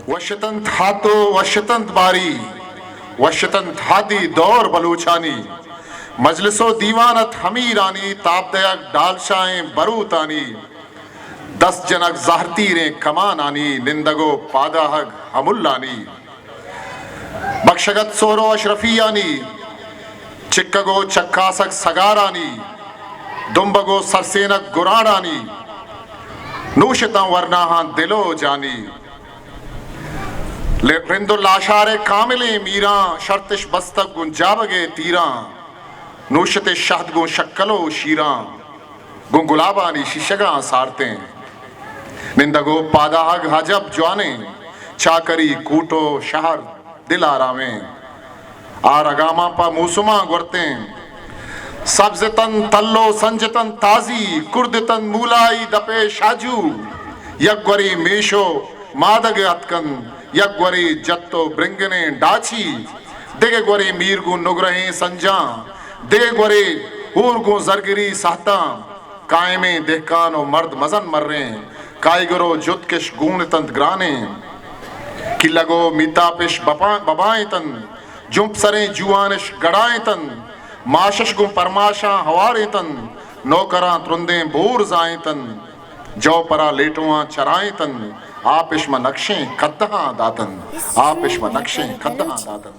वशतन थातो वशतन बारी वशतन थादी दौर बलूचानी मजलिसो दीवानत हमीरानी ताबदयक डालशाएं बरूतानी 10 जनक ज़ाहरतीरे कमानानी निंदगो पादाहग हमुल्लानी बख्शगत सोरो अशरफियानी चिक्कगो चक्कासक सगारानी दुम्बगो सरसेनक गुराडानी नूशता वरनाहा दिलो जानी रिंदुल आशारे कामिले मीरा शर्तिश बस्तक गुंजाबगे तीरा नूशते शहद गो शक्कलो शीरा गो गुलाबानी शिशगा सारते निंदगो पादाहग हजब जवाने चाकरी कूटो शहर दिल आरामे आरगामा पा मूसुमा गुरते सब्जतन तल्लो संजतन ताजी कुर्दतन मूलाई दपे शाजू यगवरी मेशो मादग अतकन यगवरी जत्तो ब्रिंगने डाची देगे gwari मीरगु नुगरहे संजा देगे gwari हूरगु जरगिरी सहता कायमे देहकानो मर्द मजन मर रहे कायगरो जुतकिश गुण तंत ग्राने किलगो मितापिश बबाएं तन जुम्प सरे जुआनिश गड़ाएं तन माशश गु परमाशा हवारे तन नौकरा त्रुंदे बोर जाएं तन जो परा लेटुआ चराएं तन आप इश्म नक्शें खद्दहा दातन आप इश्म नक्शें खद्दहा दातन